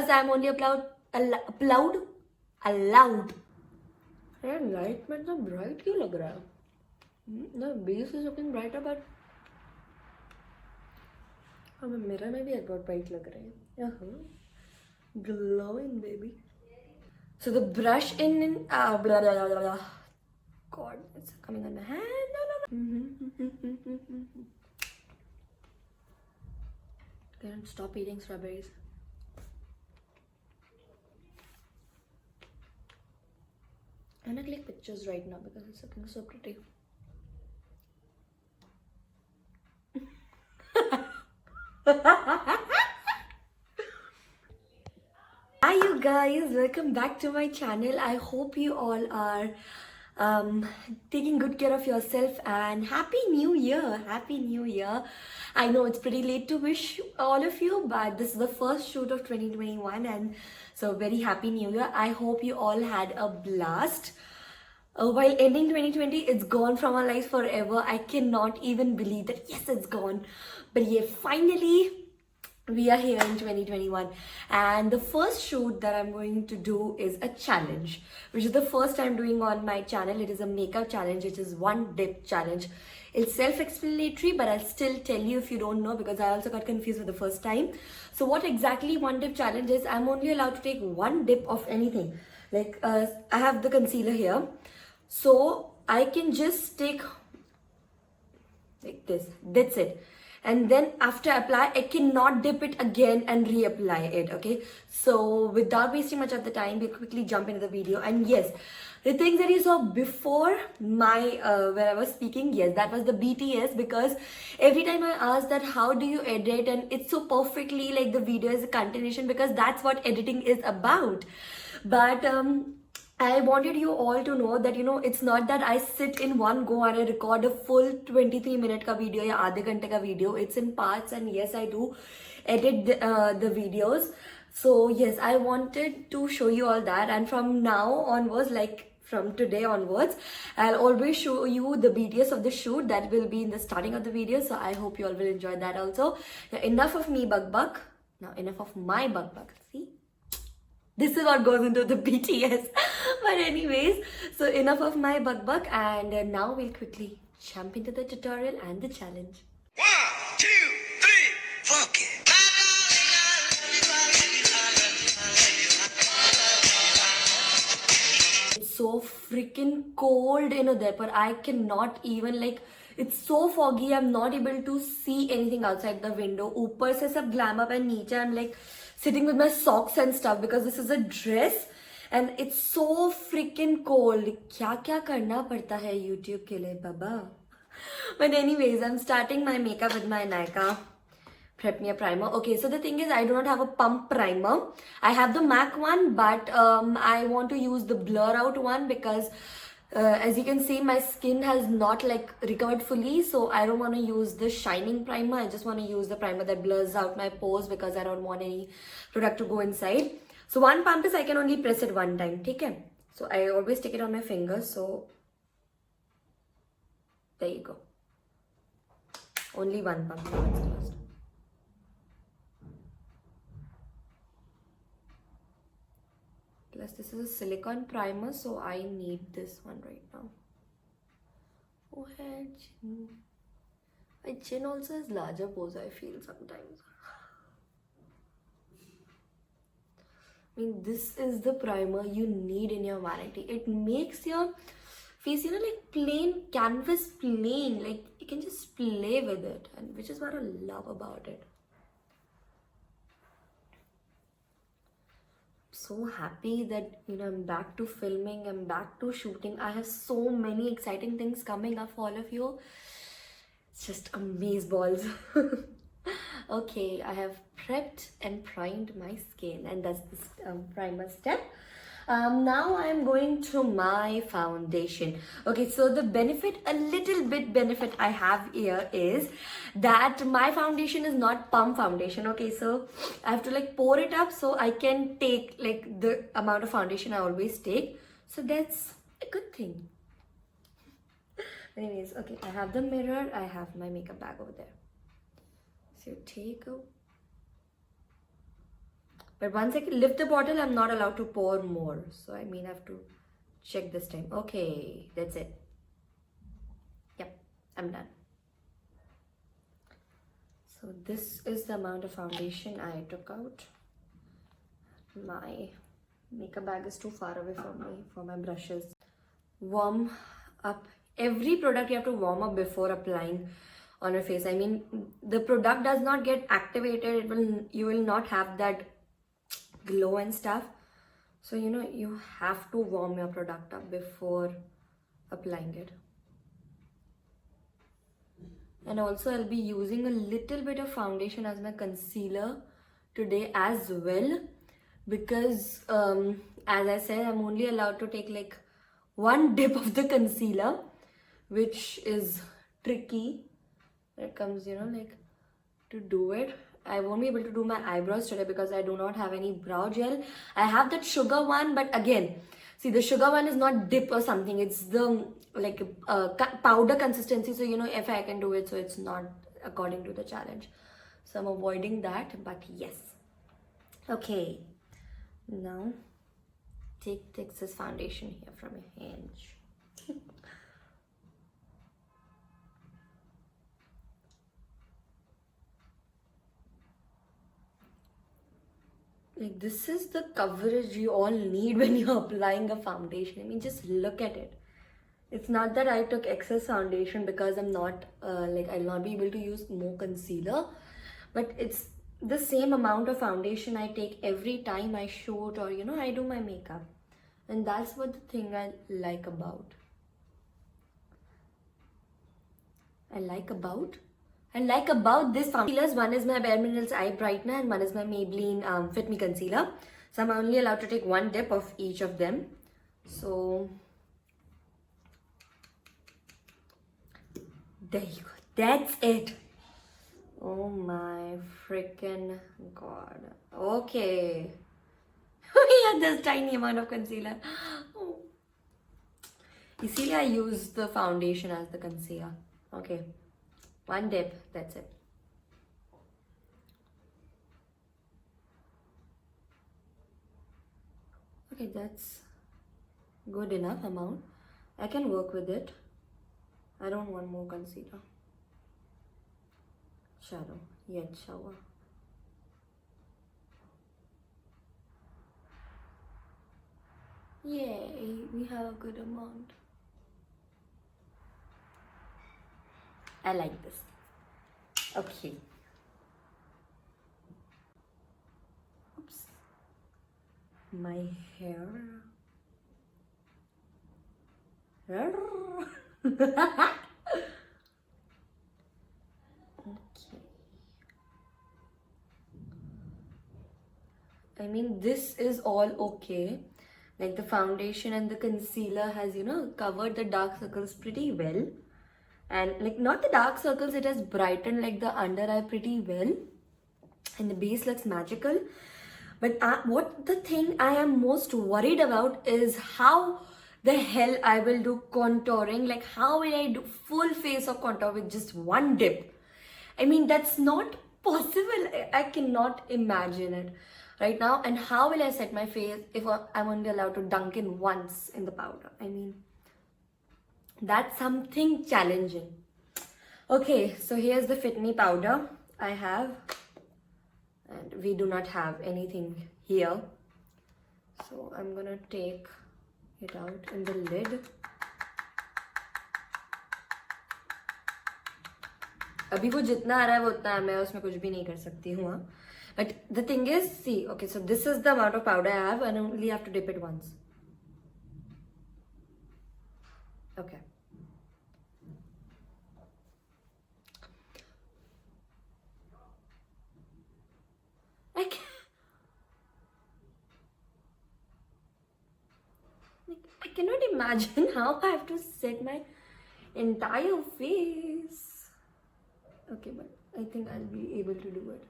I'm only allowed. यार light में इतना ब्राइट क्यों लग रहा है? The base is looking brighter, but हमें मिरर में भी एक बहुत ब्राइट लग रहे हैं. Glowing baby. So the brush in blah, blah, blah, blah, blah. God, it's coming on my hand. No. Karen, stop eating strawberries. I'm gonna click pictures right now because it's looking so pretty. Hi you guys, welcome back to my channel. I hope you all are taking good care of yourself and happy new year. I know it's pretty late to wish all of you, but this is the first shoot of 2021 and so very happy new year. I hope you all had a blast. While ending 2020, it's gone from our lives forever. I cannot even believe that yes, it's gone. But yeah, finally we are here in 2021 and the first shoot that I'm going to do is a challenge, which is the first time doing on my channel. It is a makeup challenge. It is one dip challenge. It's self-explanatory, but I'll still tell you if you don't know because I also got confused for the first time. So what exactly one dip challenge is, I'm only allowed to take one dip of anything. Like I have the concealer here, so I can just take like this, that's it. And then after apply, I cannot dip it again and reapply it. Okay, so without wasting much of the time, we quickly jump into the video. And yes, the things that you saw before my where I was speaking, yes, that was the BTS, because every time I asked that how do you edit, and it's so perfectly like the video is a continuation because that's what editing is about. But I wanted you all to know that, you know, it's not that I sit in one go and I record a full 23-minute ka video ya aadhe ghante ka video. It's in parts, and yes, I do edit the videos. So yes, I wanted to show you all that, and from now onwards, like from today onwards, I'll always show you the BTS of the shoot. That will be in the starting of the video. So I hope you all will enjoy that also. Now enough of me bug. Now enough of my bug. See? This is what goes into the BTS. But anyways, so enough of my bug, and now we'll quickly jump into the tutorial and the challenge. 1, 2, 3, fuck it. It's so freaking cold in Udaipur. I cannot even like, it's so foggy. I'm not able to see anything outside the window. Upar se sab glam up, and niche I'm like sitting with my socks and stuff because this is a dress and it's so freaking cold. क्या करना पड़ता है YouTube के लिए बाबा. But anyways, I'm starting my makeup with my Nykaa Prep-Mia primer. Okay, so the thing is, I do not have a pump primer. I have the MAC one, but I want to use the blur out one because as you can see, my skin has not like recovered fully, so I don't want to use the shining primer. I just want to use the primer that blurs out my pores because I don't want any product to go inside. So one pump is I can only press it one time, okay? So I always take it on my fingers, so there you go. Only one pump. Now it's closed. Plus this is a silicone primer, so I need this one right now. Oh, hey, chin. My chin also has larger pores, I feel sometimes. I mean, this is the primer you need in your vanity. It makes your face, you know, like plain canvas plain. Like you can just play with it, and which is what I love about it. So happy that, you know, I'm back to filming, I'm back to shooting. I have so many exciting things coming up for all of you. It's just amazeballs. Okay, I have prepped and primed my skin, and that's the primer step. Now I'm going to my foundation. Okay, so the benefit, a little bit benefit I have here is that my foundation is not pump foundation. Okay, so I have to like pour it up so I can take like the amount of foundation I always take. So that's a good thing. Anyways, okay, I have the mirror, I have my makeup bag over there. So take a But once I lift the bottle, I'm not allowed to pour more. So I mean, I have to check this time. Okay, that's it. Yep, I'm done. So this is the amount of foundation I took out. My makeup bag is too far away from me for my brushes. Warm up. Every product you have to warm up before applying on your face. I mean, the product does not get activated. You will not have that glow and stuff. So you have to warm your product up before applying it. And also I'll be using a little bit of foundation as my concealer today as well, because as I said, I'm only allowed to take like one dip of the concealer, which is tricky when it comes like to do it. I won't be able to do my eyebrows today because I do not have any brow gel. I have that sugar one, but again, see, the sugar one is not dip or something. It's the like powder consistency. So if I can do it, so it's not according to the challenge. So I'm avoiding that. But yes, okay. Now take the excess foundation here from your hand. Like, this is the coverage you all need when you're applying a foundation. I mean, just look at it. It's not that I took excess foundation because I'm not I'll not be able to use more concealer, but it's the same amount of foundation I take every time I shoot or I do my makeup. And that's what the thing I like about this foundation. One is my Bare Minerals Eye Brightener and one is my Maybelline Fit Me Concealer. So I'm only allowed to take one dip of each of them. So there you go. That's it. Oh my freaking god. Okay. We had this tiny amount of concealer. Oh. Easily I use the foundation as the concealer. Okay. One dip, that's it. Okay, that's good enough amount. I can work with it. I don't want more concealer. Shadow, yet shower. Yay, we have a good amount. I like this. Okay. Oops. My hair. Okay. I mean, this is all okay. Like, the foundation and the concealer has, covered the dark circles pretty well. And like, not the dark circles, it has brightened like the under eye pretty well. And the base looks magical. But what the thing I am most worried about is how the hell I will do contouring. Like, how will I do full face of contour with just one dip? I mean, that's not possible. I cannot imagine it right now. And how will I set my face if I'm only allowed to dunk in once in the powder? I mean, that's something challenging. Okay, so here's the Fit Me powder I have. And we do not have anything here. So I'm gonna take it out in the lid. अभी वो जितना आ रहा है वो उतना है, मैं उसमें कुछ भी नहीं कर सकती हूँ. But the thing is, see, okay, so this is the amount of powder I have and I only have to dip it once. Okay. I cannot imagine how I have to set my entire face. Okay, but I think I'll be able to do it.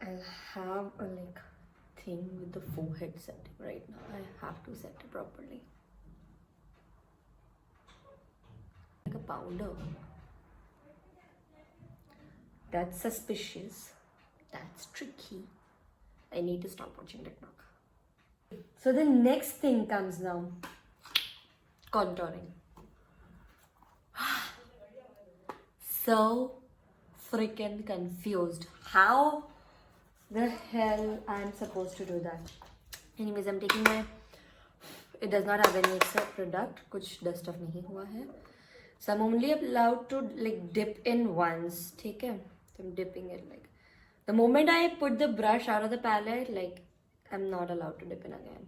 I'll have a thing with the forehead setting right now. I have to set it properly. Like a powder. That's suspicious. That's tricky. I need to stop watching TikTok. So the next thing comes now. Contouring. So freaking confused. How the hell I'm supposed to do that? Anyways, I'm taking my... It does not have any extra product. कुछ dust off नहीं हुआ है. So I'm only allowed to like dip in once. ठीक है? So I'm dipping it like... The moment I put the brush out of the palette, like I'm not allowed to dip in again.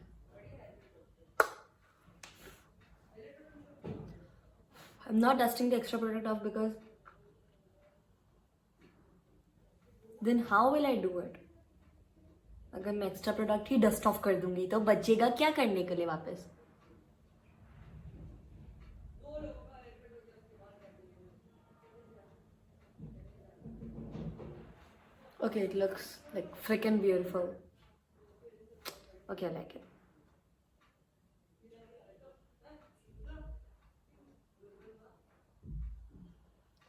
I'm not dusting the extra product off because then how will I do it? अगर मैं extra product he dust of कर दूंगी तो बचेगा क्या करने के लिए वापस? Okay, it looks like freaking beautiful. Okay, I like it.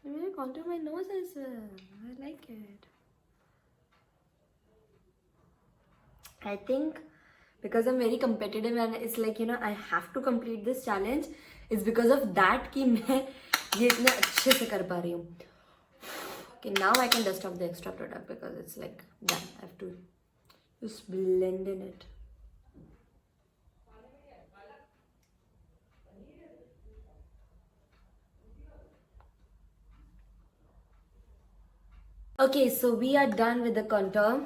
I'm gonna contour my nose as well. I like it. I think because I'm very competitive and it's like, you know, I have to complete this challenge. It's because of that कि मैं ये इतने अच्छे से कर पा रही हूँ. Okay, now I can dust off the extra product because it's like done. I have to just blend in it. Okay, so we are done with the contour.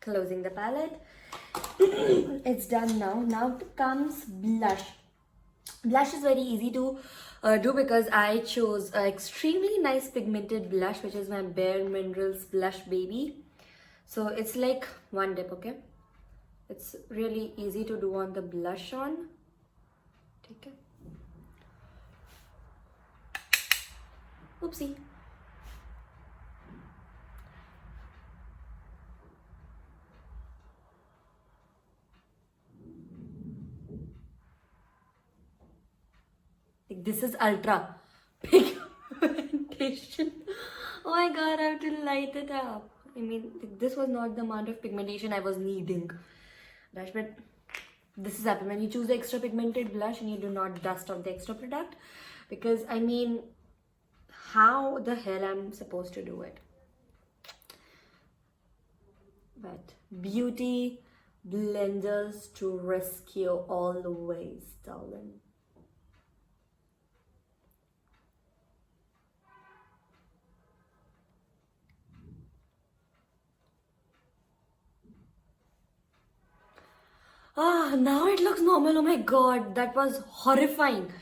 Closing the palette. It's done now. Now comes blush. Blush is very easy to do because I chose an extremely nice pigmented blush, which is my Bare Minerals Blush Baby. So it's like one dip, okay? It's really easy to do on the blush on. Take it. Oopsie. This is ultra pigmentation. Oh my god, I have to light it up. I mean, this was not the amount of pigmentation I was needing. But this is happening when you choose the extra pigmented blush and you do not dust off the extra product. Because I mean, how the hell I'm supposed to do it? But beauty blenders to rescue always, darling. Ah, now it looks normal. Oh my god, that was horrifying.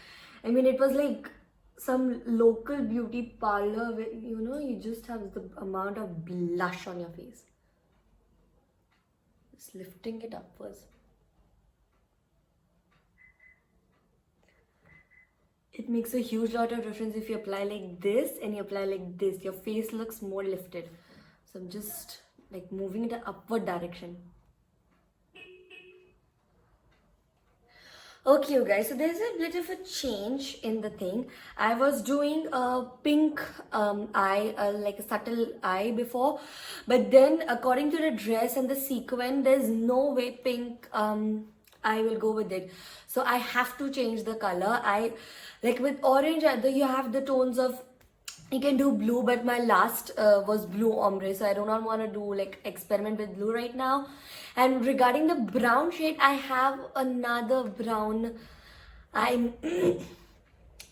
I mean, it was like some local beauty parlor where, you know, you just have the amount of blush on your face. Just lifting it upwards. It makes a huge lot of difference if you apply like this and you apply like this. Your face looks more lifted. So I'm just like moving it in upward direction. Okay, you guys, so there's a bit of a change in the thing. I was doing a pink eye, like a subtle eye before, but then according to the dress and the sequin, there's no way pink I will go with it. So I have to change the color. I like with orange, you have the tones of, you can do blue, but my last was blue ombre, so I do not want to do like experiment with blue right now. And regarding the brown shade, I have another brown eye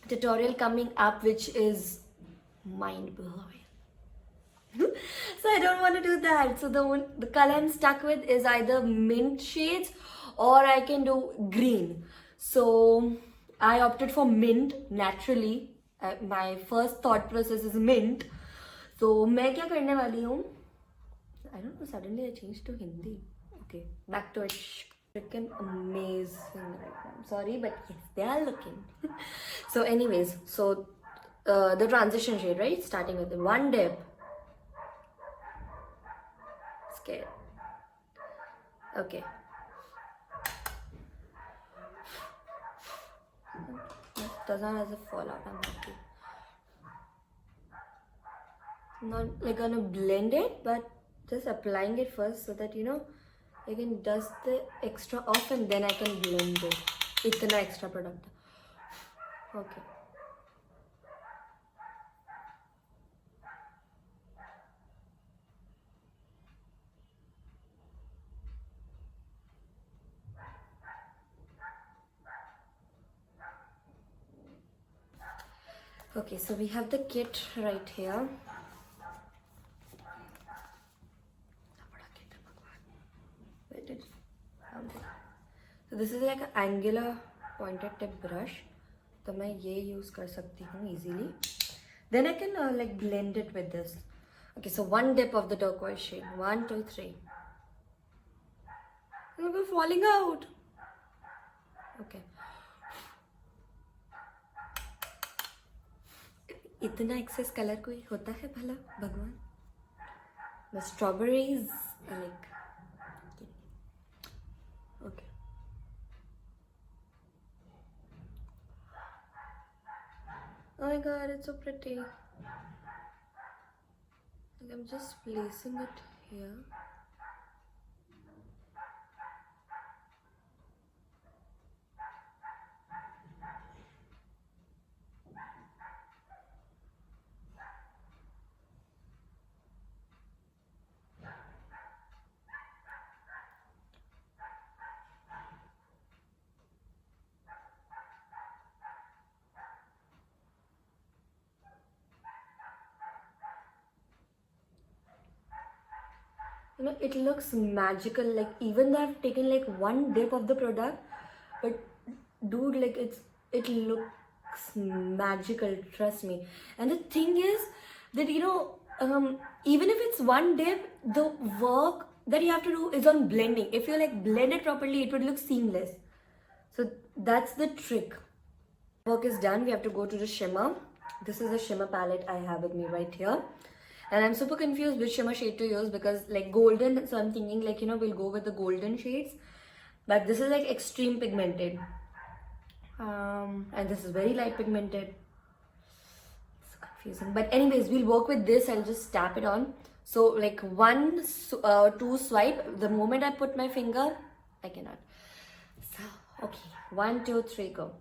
tutorial coming up, which is mind blowing. So I don't want to do that. So the color I'm stuck with is either mint shades or I can do green. So I opted for mint naturally. My first thought process is mint. So मैं क्या करने वाली हूँ? I don't know, suddenly I changed to Hindi. Okay, back to it. Freaking amazing right now. I'm sorry, but yes, they are looking. So anyways, so the transition shade, right? Starting with the one dip. Scared. Okay. It does not have a fallout, I'm happy. not like gonna blend it, but just applying it first so that I can dust the extra off and then I can blend it. इतना extra product. Okay. Okay, so we have the kit right here. Where did it come? So this is like an angular pointed tip brush. तो मैं ये use कर सकती हूँ easily. Then I can like blend it with this. Okay, so one dip of the turquoise shade. 1, 2, 3. Look, it's falling out. Okay. इतना access colour कोई होता है भला भगवान? The strawberries like okay. Oh my god, it's so pretty. Like I'm just placing it here. It looks magical. Like even though I've taken like one dip of the product, but dude, like it looks magical. Trust me. And the thing is that even if it's one dip, the work that you have to do is on blending. If you like blend it properly, it would look seamless. So that's the trick. Work is done. We have to go to the shimmer. This is the shimmer palette I have with me right here. And I'm super confused which shimmer shade to use because like golden, so I'm thinking like we'll go with the golden shades. But this is like extreme pigmented. And this is very light pigmented. It's confusing. But anyways, we'll work with this. I'll just tap it on. So like 1, 2 swipe. The moment I put my finger, I cannot. So, okay. 1, 2, 3, go.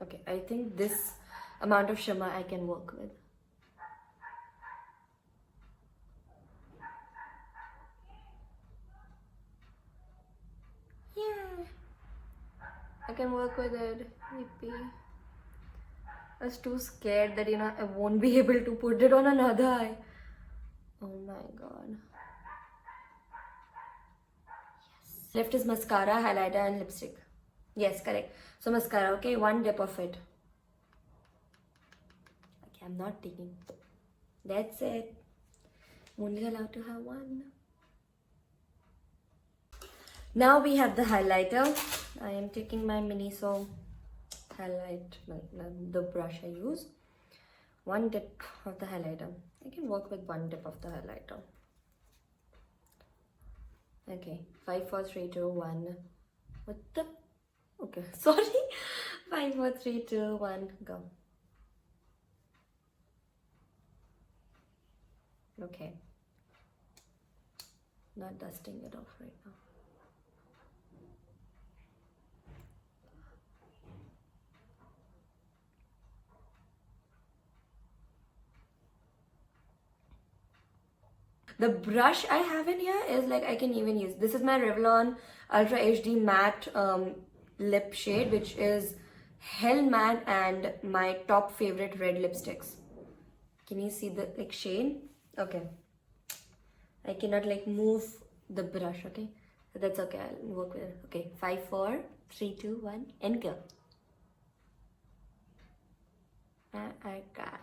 Okay, I think this amount of shimmer I can work with. Yeah, I can work with it. Yippee. I was too scared that I won't be able to put it on another eye. Oh my god. Yes. Left is mascara, highlighter and lipstick. Yes, correct. So mascara, okay, one dip of it. Okay, I'm not taking. That's it. I'm only allowed to have one. Now we have the highlighter. I am taking my Miniso highlight, the brush I use. One dip of the highlighter. I can work with one dip of the highlighter. Okay, 5, 4, 3, 2, 1. What the? Okay, sorry. 5, 4, 3, 2, 1, go. Okay. Not dusting it off right now. The brush I have in here is like I can even use. This is my Revlon Ultra HD Matte lip shade, which is hell matte and my top favorite red lipsticks. Can you see the like shade? Okay. I cannot like move the brush, okay? So that's okay, I'll work with it. Okay, 5, 4, 3, 2, 1, and go. I got